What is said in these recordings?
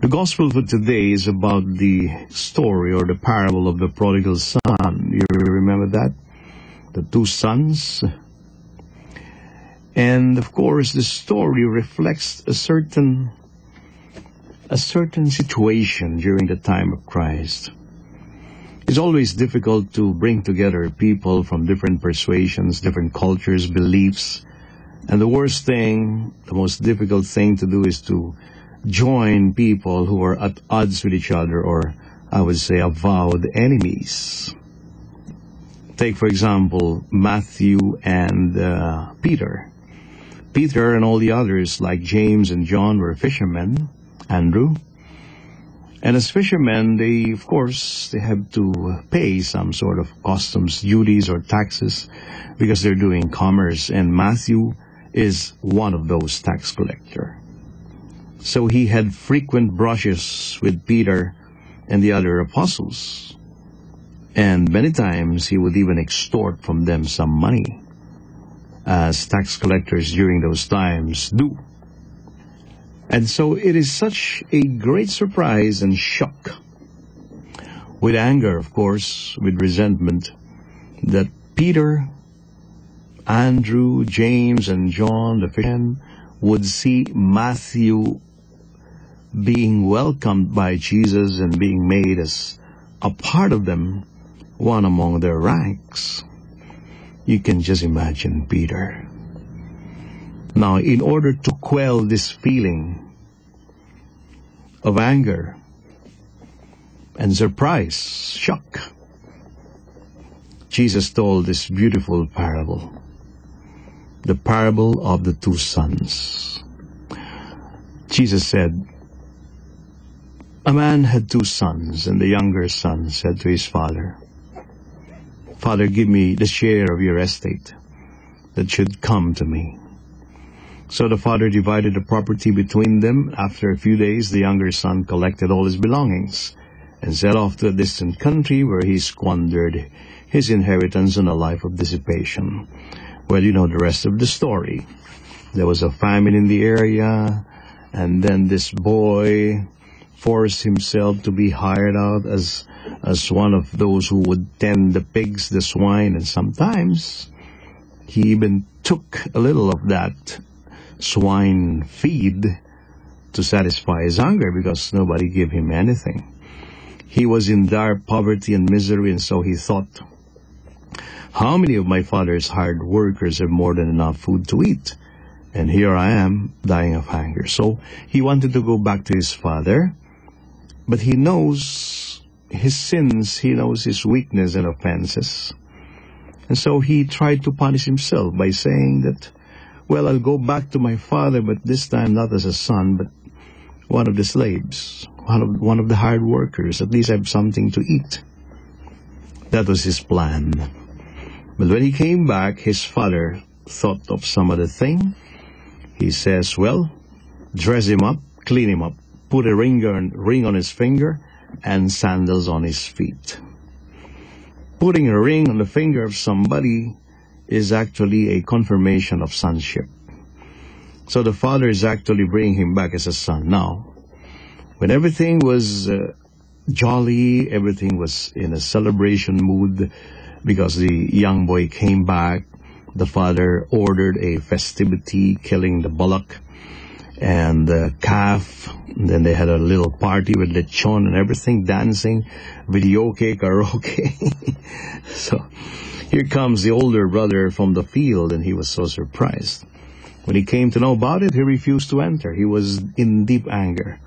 The gospel for today is about the story or the parable of the prodigal son. You remember that? The two sons. And of course, the story reflects a certain situation during the time of Christ. It's always difficult to bring together people from different persuasions, different cultures, beliefs. And the most difficult thing to do is to join people who are at odds with each other, or I would say avowed enemies. Take, for example, Matthew and Peter. Peter and all the others, like James and John, were fishermen. Andrew. And as fishermen, they have to pay some sort of customs, duties, or taxes because they're doing commerce. And Matthew is one of those tax collectors. So he had frequent brushes with Peter and the other apostles. And many times he would even extort from them some money, as tax collectors during those times do. And so it is such a great surprise and shock, with anger, of course, with resentment, that Peter, Andrew, James, and John, the fishermen, would see Matthew being welcomed by Jesus and being made as a part of them, one among their ranks. You can just imagine Peter. Now, in order to quell this feeling of anger and surprise, shock, Jesus told this beautiful parable, the parable of the two sons. Jesus said, a man had two sons, and the younger son said to his father, Father, give me the share of your estate that should come to me. So the father divided the property between them. After a few days, the younger son collected all his belongings and set off to a distant country where he squandered his inheritance on a life of dissipation. Well, you know the rest of the story. There was a famine in the area, and then this boy forced himself to be hired out as one of those who would tend the pigs, the swine, and sometimes he even took a little of that swine feed to satisfy his hunger because nobody gave him anything. He was in dire poverty and misery, and so he thought, how many of my father's hired workers have more than enough food to eat? And here I am, dying of hunger. So he wanted to go back to his father, but he knows his sins, he knows his weakness and offenses. And so he tried to punish himself by saying that, well, I'll go back to my father, but this time not as a son, but one of the slaves, one of the hired workers. At least I have something to eat. That was his plan. But when he came back, his father thought of some other thing. He says, well, dress him up, clean him up, put a ring on his finger, and sandals on his feet. Putting a ring on the finger of somebody is actually a confirmation of sonship. So the father is actually bringing him back as a son. Now, when everything was jolly, everything was in a celebration mood because the young boy came back, the father ordered a festivity, killing the bullock and the calf. And then they had a little party with lechon and everything, dancing, videoke, karaoke. So here comes the older brother from the field, and he was so surprised. When he came to know about it, he refused to enter. He was in deep anger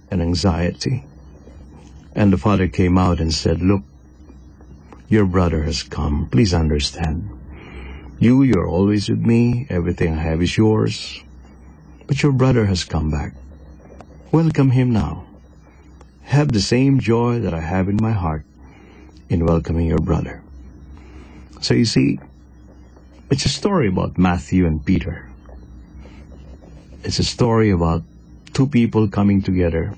and anxiety. And the father came out and said, look, your brother has come. Please understand. You're always with me. Everything I have is yours. But your brother has come back. Welcome him now. Have the same joy that I have in my heart in welcoming your brother. So you see, it's a story about Matthew and Peter. It's a story about two people coming together,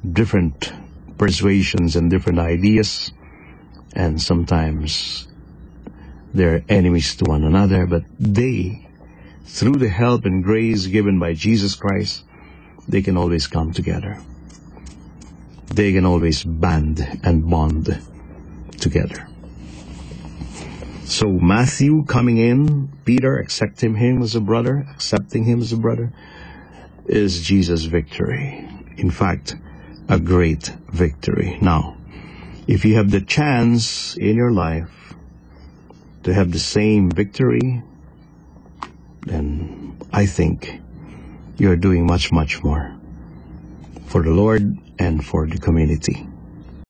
different persuasions and different ideas, and sometimes they're enemies to one another, but they, through the help and grace given by Jesus Christ, they can always come together. They can always band and bond together. So Matthew coming in, Peter accepting him as a brother, is Jesus' victory. In fact, a great victory. Now, if you have the chance in your life to have the same victory, then I think you're doing much, much more for the Lord and for the community.